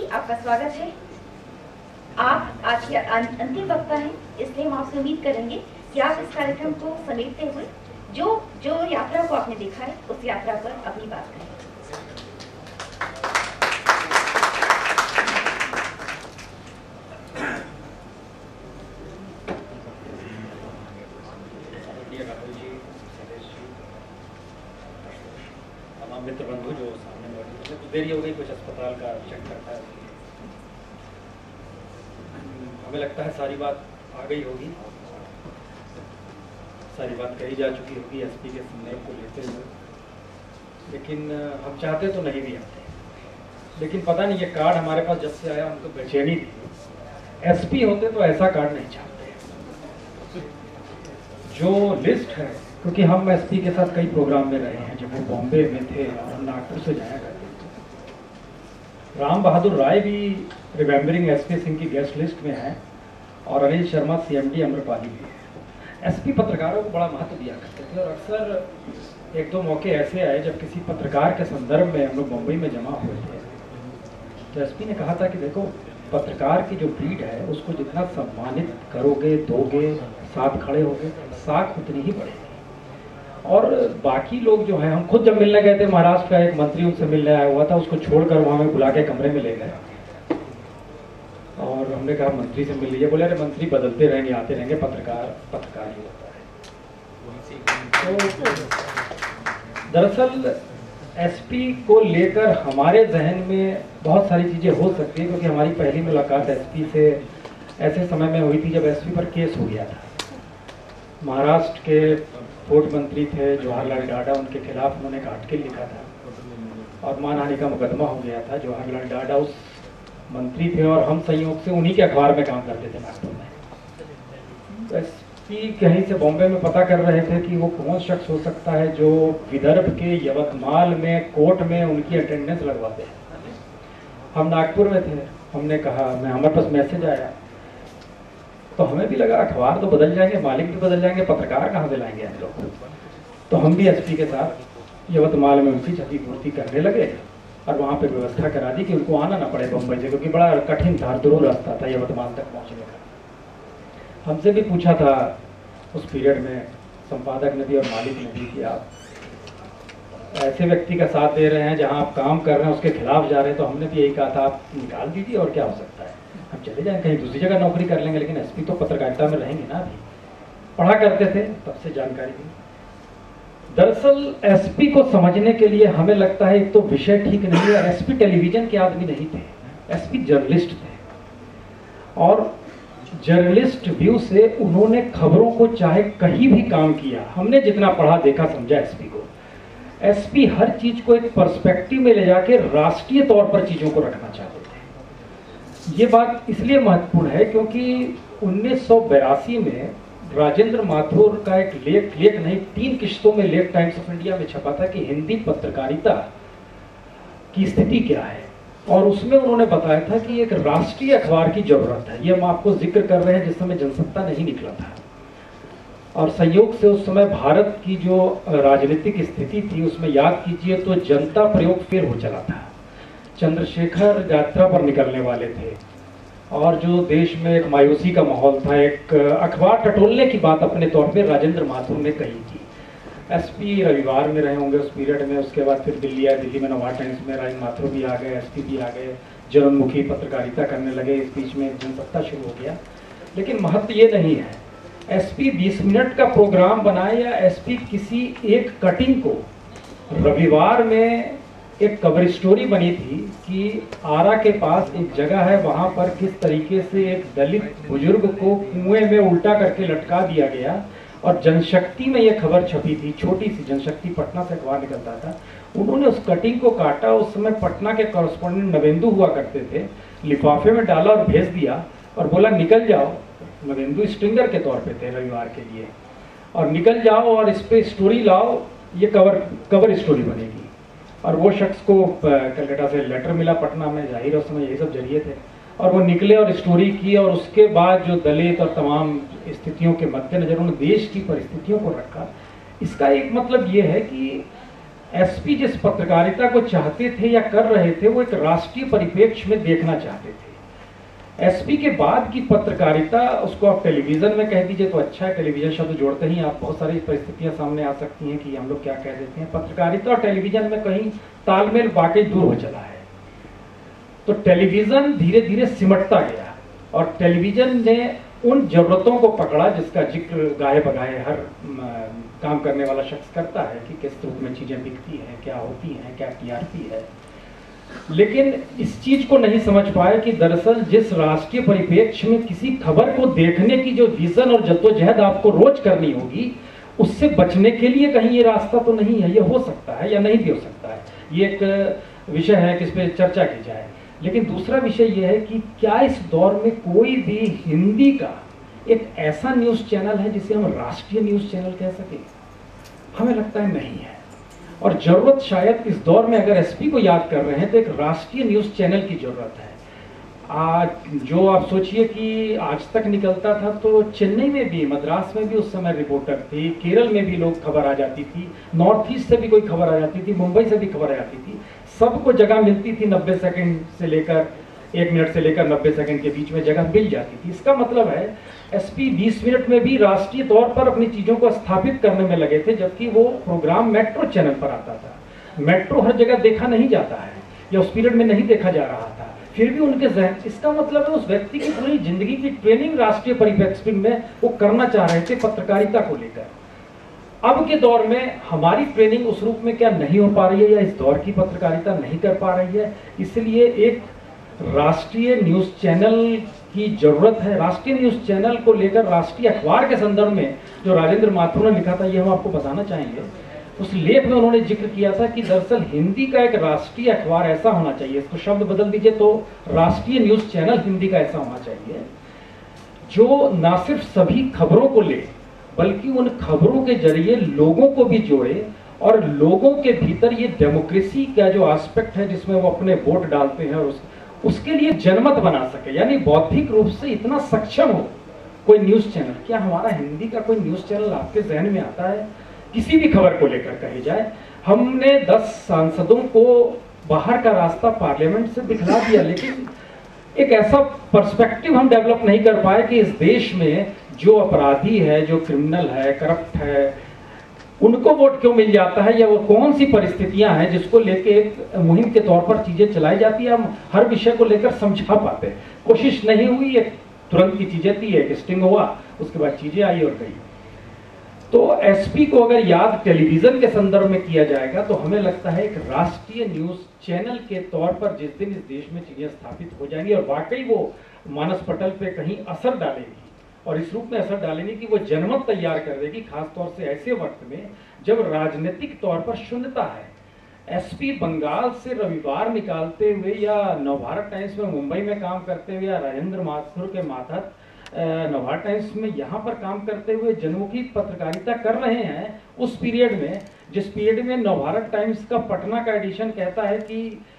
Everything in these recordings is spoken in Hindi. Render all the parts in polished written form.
जी, आपका स्वागत है। आप आज के अंतिम वक्ता हैं, इसलिए हम आपसे उम्मीद करेंगे कि आप इस कार्यक्रम को समेटते हुए जो यात्रा को आपने देखा है उस यात्रा पर अपनी बात करें। मित्र बंधु जो सामने मौजूद है, तो देरी हो गई, कुछ अस्पताल का चक्कर था, हमें लगता है सारी बात आ गई होगी, सारी बात कही जा चुकी होगी एसपी के संदर्भ को लेते हुए, लेकिन हम चाहते तो नहीं भी आते, लेकिन पता नहीं ये कार्ड हमारे पास जब से आया हमको बेचैनी थी। एसपी होते तो ऐसा कार्ड नहीं चाहते। जो लिस्ट है, क्योंकि हम एसपी के साथ कई प्रोग्राम में रहे हैं, जब वो बॉम्बे में थे और हम नागपुर से जाया करते थे। राम बहादुर राय भी रिमेम्बरिंग एसपी सिंह की गेस्ट लिस्ट में है और अनिल शर्मा सीएमडी अम्रपाली भी है। एसपी पत्रकारों को बड़ा महत्व दिया करते थे और अक्सर एक दो मौके ऐसे आए जब किसी पत्रकार के संदर्भ में हम लोग मुंबई में जमा हुए थे, तो एसपी ने कहा था कि देखो, पत्रकार की जो ब्रीड है उसको जितना सम्मानित करोगे, दोगे, साथ खड़े होगे, साख उतनी ही बढ़ेगी। और बाकी लोग जो हैं, हम खुद जब मिलने गए थे, महाराष्ट्र का एक मंत्री उनसे मिलने आया हुआ था, उसको छोड़कर वहाँ में बुला के कमरे में ले गए और हमने कहा मंत्री से मिल लीजिए। बोले अरे मंत्री बदलते रहेंगे, आते रहेंगे, पत्रकार ही होता है। तो दरअसल एसपी को लेकर हमारे जहन में बहुत सारी चीज़ें हो सकती हैं, क्योंकि हमारी पहली मुलाकात एसपी से ऐसे समय में हुई थी जब एसपी पर केस हो गया था। महाराष्ट्र के फूड मंत्री थे जवाहरलाल डाडा, उनके खिलाफ उन्होंने एक आर्टिकल लिखा था और मानहानि का मुकदमा हो गया था। जवाहरलाल डाडा उस मंत्री थे और हम संयोग से उन्हीं के अखबार में काम करते थे नागपुर में। तो एसपी कहीं से बॉम्बे में पता कर रहे थे कि वो कौन शख्स हो सकता है जो विदर्भ के यवतमाल में कोर्ट में उनकी अटेंडेंस लगवाते हैं। हम नागपुर में थे, हमने कहा, हमारे पास मैसेज आया, तो हमें भी लगा अखबार तो बदल जाएंगे, मालिक भी बदल जाएंगे, पत्रकार कहाँ से लाएंगे हम लोग। तो हम भी एसपी के साथ यवतमाल में उनकी क्षतिपूर्ति करने लगे और वहाँ पे व्यवस्था करा दी कि उनको आना ना पड़े बम्बई से, क्योंकि बड़ा कठिन था, दूर रास्ता था यवतमाल तक पहुँचने का। हमसे भी पूछा था उस पीरियड में, संपादक ने भी और मालिक ने भी, कि आप ऐसे व्यक्ति का साथ दे रहे हैं, जहाँ आप काम कर रहे हैं उसके खिलाफ जा रहे हैं। तो हमने भी यही कहा था, आप निकाल दीजिए और क्या हो सकता है, हम चले जाएं, कहीं दूसरी जगह नौकरी कर लेंगे, लेकिन एसपी तो पत्रकारिता में रहेंगे ना। अभी पढ़ा करते थे, तब से जानकारी दी। दरअसल एसपी को समझने के लिए हमें लगता है एक तो विषय ठीक नहीं है, एसपी टेलीविजन के आदमी नहीं थे, एसपी जर्नलिस्ट थे और जर्नलिस्ट व्यू से उन्होंने खबरों को चाहे कहीं भी काम किया। हमने जितना पढ़ा, देखा, समझा एसपी को, एसपी हर चीज को एक पर्सपेक्टिव में ले जाके राष्ट्रीय तौर पर चीजों को रखना चाहते थे। ये बात इसलिए महत्वपूर्ण है क्योंकि 1982 में राजेंद्र माथुर का एक लेख नहीं 3 किश्तों में लेख टाइम्स ऑफ इंडिया में छपा था कि हिंदी पत्रकारिता की स्थिति क्या है, और उसमें उन्होंने बताया था कि एक राष्ट्रीय अखबार की जरूरत है। ये हम आपको जिक्र कर रहे हैं जिस समय जनसत्ता नहीं निकला था, और संयोग से उस समय भारत की जो राजनीतिक स्थिति थी उसमें याद कीजिए तो जनता प्रयोग फेल हो चला था। चंद्रशेखर यात्रा पर निकलने वाले थे और जो देश में एक मायूसी का माहौल था, एक अखबार टटोलने की बात अपने तौर पे राजेंद्र माथुर ने कही थी। एसपी रविवार में रहे होंगे उस पीरियड में, उसके बाद फिर दिल्ली आए, दिल्ली में नवाज टाइम्स में राजेंद्र माथुर भी आ गए, एसपी भी आ गए, जनोन्मुखी पत्रकारिता करने लगे, इस बीच में जनसत्ता शुरू हो गया। लेकिन महत्व ये नहीं है एसपी 20 मिनट का प्रोग्राम बनाए या एसपी किसी एक कटिंग को। रविवार में एक कवर स्टोरी बनी थी कि आरा के पास एक जगह है, वहां पर किस तरीके से एक दलित बुजुर्ग को कुएं में उल्टा करके लटका दिया गया, और जनशक्ति में यह खबर छपी थी, छोटी सी जनशक्ति, पटना से अखबार निकलता था। उन्होंने उस कटिंग को काटा, उस समय पटना के कॉरेस्पॉन्डेंट नवेंदु हुआ करते थे, लिफाफे में डाला और भेज दिया और बोला निकल जाओ। नवेंदु स्ट्रिंगर के तौर पे थे रविवार के लिए, और निकल जाओ और इस पे स्टोरी लाओ, ये कवर स्टोरी बनेगी। और वो शख्स को कलकत्ता से लेटर मिला पटना में, जाहिर उस समय यही सब जरिए थे, और वो निकले और स्टोरी की, और उसके बाद जो दलित और तमाम स्थितियों के मद्देनजर उन्होंने देश की परिस्थितियों को रखा। इसका एक मतलब ये है कि एसपी जिस पत्रकारिता को चाहते थे या कर रहे थे वो एक राष्ट्रीय परिप्रेक्ष्य में देखना चाहते थे। एसपी के बाद की पत्रकारिता, उसको आप टेलीविजन में कह दीजिए तो अच्छा है, टेलीविजन शब्द जोड़ते ही आप बहुत सारी परिस्थितियां सामने आ सकती हैं कि हम लोग क्या कह देते हैं। पत्रकारिता और टेलीविजन में कहीं तालमेल वाकई दूर हो चला है। तो टेलीविजन धीरे धीरे सिमटता गया और टेलीविजन ने उन जरूरतों को पकड़ा जिसका जिक्र गाहे बगाहे हर काम करने वाला शख्स करता है कि किस रूप में चीजें बिकती हैं, क्या होती हैं, क्या टीआरपी है। लेकिन इस चीज को नहीं समझ पाए कि दरअसल जिस राष्ट्रीय परिप्रेक्ष्य में किसी खबर को देखने की जो विजन और जद्दोजहद आपको रोज करनी होगी, उससे बचने के लिए कहीं ये रास्ता तो नहीं है। ये हो सकता है या नहीं भी हो सकता है, ये एक विषय है कि इस पर चर्चा की जाए। लेकिन दूसरा विषय यह है कि क्या इस दौर में कोई भी हिंदी का एक ऐसा न्यूज चैनल है जिसे हम राष्ट्रीय न्यूज चैनल कह सके? हमें लगता है नहीं है। और जरूरत शायद इस दौर में अगर एसपी को याद कर रहे हैं तो एक राष्ट्रीय न्यूज चैनल की जरूरत है। आज जो आप सोचिए कि आज तक निकलता था तो चेन्नई में भी, मद्रास में भी उस समय रिपोर्टर थे, केरल में भी लोग खबर आ जाती थी, नॉर्थ ईस्ट से भी कोई खबर आ जाती थी, मुंबई से भी खबर आ जाती थी, सबको जगह मिलती थी। 90 सेकंड से लेकर 1 मिनट से लेकर 90 सेकंड के बीच में जगह मिल जाती थी। इसका मतलब है एसपी 20 मिनट में भी राष्ट्रीय तौर पर अपनी चीजों को स्थापित करने में लगे थे, जबकि वो प्रोग्राम मेट्रो चैनल पर आता था। मेट्रो हर जगह देखा नहीं जाता है या उस पीरियड में नहीं देखा जा रहा था, फिर भी उनके जहन, इसका मतलब है उस व्यक्ति की पूरी जिंदगी की ट्रेनिंग राष्ट्रीय परिप्रेक्ष्य में वो करना चाह रहे थे पत्रकारिता को लेकर। अब के दौर में हमारी ट्रेनिंग उस रूप में क्या नहीं हो पा रही है या इस दौर की पत्रकारिता नहीं कर पा रही है, इसलिए एक राष्ट्रीय न्यूज चैनल की जरूरत है। राष्ट्रीय न्यूज चैनल को लेकर राष्ट्रीय अखबार के संदर्भ में जो राजेंद्र माथुर ने लिखा था, ये हम आपको बताना चाहेंगे। उस लेख में उन्होंने जिक्र किया था कि दरअसल हिंदी का एक राष्ट्रीय अखबार ऐसा होना चाहिए, इसको शब्द बदल दीजिए तो राष्ट्रीय न्यूज चैनल हिंदी का ऐसा होना चाहिए जो ना सिर्फ सभी खबरों को ले बल्कि उन खबरों के जरिए लोगों को भी जोड़े और लोगों के भीतर ये डेमोक्रेसी का जो एस्पेक्ट है जिसमें वो अपने वोट डालते हैं और उसके लिए जनमत बना सके, यानी बौद्धिक रूप से इतना सक्षम हो कोई न्यूज चैनल। क्या हमारा हिंदी का कोई न्यूज चैनल आपके जहन में आता है? किसी भी खबर को लेकर कही जाए, हमने 10 सांसदों को बाहर का रास्ता पार्लियामेंट से दिखला दिया, लेकिन एक ऐसा पर्सपेक्टिव हम डेवलप नहीं कर पाए कि इस देश में जो अपराधी है, जो क्रिमिनल है, करप्ट है, उनको वोट क्यों मिल जाता है या वो कौन सी परिस्थितियां हैं जिसको लेके एक मुहिम के तौर पर चीजें चलाई जाती है। हम हर विषय को लेकर समझा पाते, कोशिश नहीं हुई, एक तुरंत की चीजें थी, एक स्टिंग हुआ, उसके बाद चीजें आई और गई। तो एसपी को अगर याद टेलीविजन के संदर्भ में किया जाएगा तो हमें लगता है एक राष्ट्रीय न्यूज चैनल के तौर पर जिस दिन इस देश में चीजें स्थापित हो जाएंगी और वाकई वो मानस पटल पे कहीं असर डालेगी और इस रूप में असर डालेगी कि वो जनमत तैयार कर देगी, खासतौर से ऐसे वक्त में जब राजनीतिक तौर पर शून्यता है। एसपी बंगाल से रविवार निकालते हुए या नवभारत टाइम्स में मुंबई में काम करते हुए या राजेंद्र माथुर के मातहत नवभारत टाइम्स में यहाँ पर काम करते हुए जनमुखी पत्रकारिता कर रहे हैं उस पीरियड में, जिस पीरियड में नवभारत टाइम्स का पटना का एडिशन कहता है कि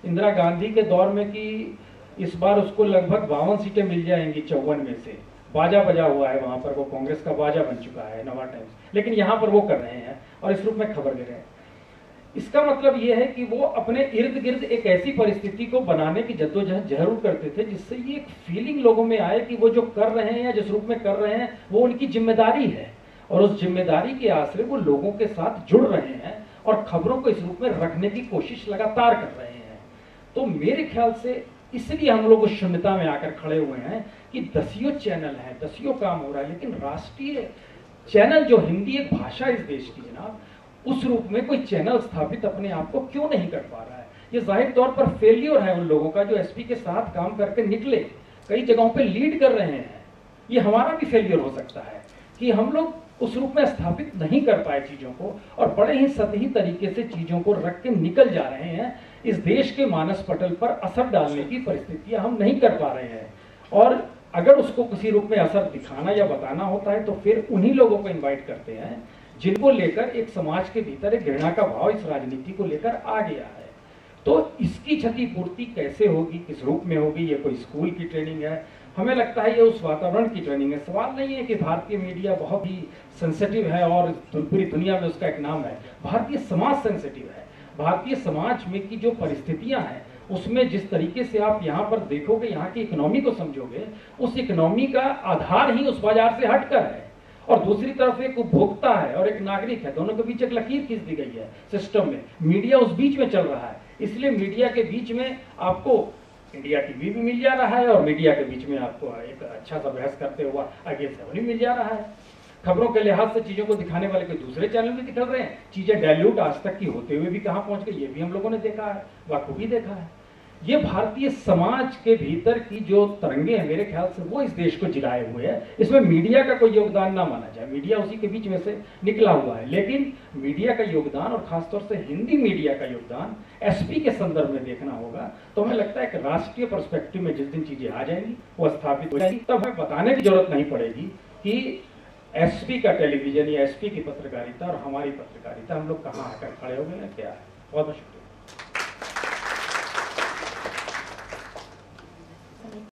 इंदिरा गांधी के दौर में कि इस बार उसको लगभग 52 सीटें मिल जाएंगी 54 में से। बाजा बजा हुआ है वहां पर, वो कांग्रेस का बाजा बन चुका है नवभारत टाइम्स, लेकिन यहाँ पर वो कर रहे हैं और इस रूप में खबर दे रहे हैं। इसका मतलब ये है कि वो अपने इर्द गिर्द एक ऐसी परिस्थिति को बनाने की जद्दोजहद जरूर करते थे जिससे ये एक फीलिंग लोगों में आए कि वो जो कर रहे हैं या जिस रूप में कर रहे हैं वो उनकी जिम्मेदारी है और उस जिम्मेदारी के आश्रय वो लोगों के साथ जुड़ रहे हैं और खबरों को इस रूप में रखने की कोशिश लगातार कर रहे हैं। तो मेरे ख्याल से इसलिए हम लोग उस शून्यता में आकर खड़े हुए हैं कि दसियों चैनल हैं, दसियों काम हो रहा है, लेकिन राष्ट्रीय चैनल जो हिंदी एक भाषा इस देश की जनाब, उस रूप में कोई चैनल स्थापित अपने आप को क्यों नहीं कर पा रहा है। ये जाहिर तौर पर फेलियर है उन लोगों का जो एसपी के साथ काम करके निकले, कई जगहों पे लीड कर रहे हैं। ये हमारा भी फेलियर हो सकता है कि हम लोग उस रूप में स्थापित नहीं कर पाए चीजों को और बड़े ही सतही तरीके से चीजों को रख के निकल जा रहे हैं। इस देश के मानस पटल पर असर डालने की परिस्थितियां हम नहीं कर पा रहे हैं और अगर उसको किसी रूप में असर दिखाना या बताना होता है तो फिर उन्हीं लोगों को इन्वाइट करते हैं जिनको लेकर एक समाज के भीतर एक घृणा का भाव इस राजनीति को लेकर आ गया है। तो इसकी क्षतिपूर्ति कैसे होगी, किस रूप में होगी? ये कोई स्कूल की ट्रेनिंग है? हमें लगता है ये उस वातावरण की ट्रेनिंग है। सवाल नहीं है कि भारतीय मीडिया बहुत ही सेंसिटिव है और पूरी दुनिया में उसका एक नाम है। भारतीय समाज सेंसिटिव है भारतीय समाज में की जो परिस्थितियां हैं उसमें जिस तरीके से आप यहाँ पर देखोगे, यहाँ की इकोनॉमी को समझोगे, उस इकोनॉमी का आधार ही उस बाजार से हटकर है। और दूसरी तरफ एक उपभोक्ता है और एक नागरिक है, दोनों के बीच एक लकीर खींच दी गई है सिस्टम में। मीडिया उस बीच में चल रहा है, इसलिए मीडिया के बीच में आपको इंडिया टीवी भी मिल जा रहा है और मीडिया के बीच में आपको एक अच्छा सा बहस करते हुआ आगे से भी मिल जा रहा है। खबरों के लिहाज से चीजों को दिखाने वाले कोई दूसरे चैनल भी दिखा रहे हैं, चीजें डायल्यूट आज तक की होते हुए भी कहां पहुंच गई ये भी हम लोगों ने देखा है, बखूबी देखा है। ये भारतीय समाज के भीतर की जो तरंगे हैं मेरे ख्याल से वो इस देश को जिलाए हुए हैं। इसमें मीडिया का कोई योगदान ना माना जाए, मीडिया उसी के बीच में से निकला हुआ है, लेकिन मीडिया का योगदान और खासतौर से हिंदी मीडिया का योगदान एसपी के संदर्भ में देखना होगा। तो हमें लगता है कि राष्ट्रीय पर्सपेक्टिव में जिस दिन चीजें आ जाएंगी, वो स्थापित हो जाएगी, तब हमें बताने की जरूरत नहीं पड़ेगी कि एसपी का टेलीविजन या एसपी की पत्रकारिता और हमारी पत्रकारिता हम लोग कहाँ आकर खड़े हो गए हैं, क्या है। बहुत बहुत शुक्रिया।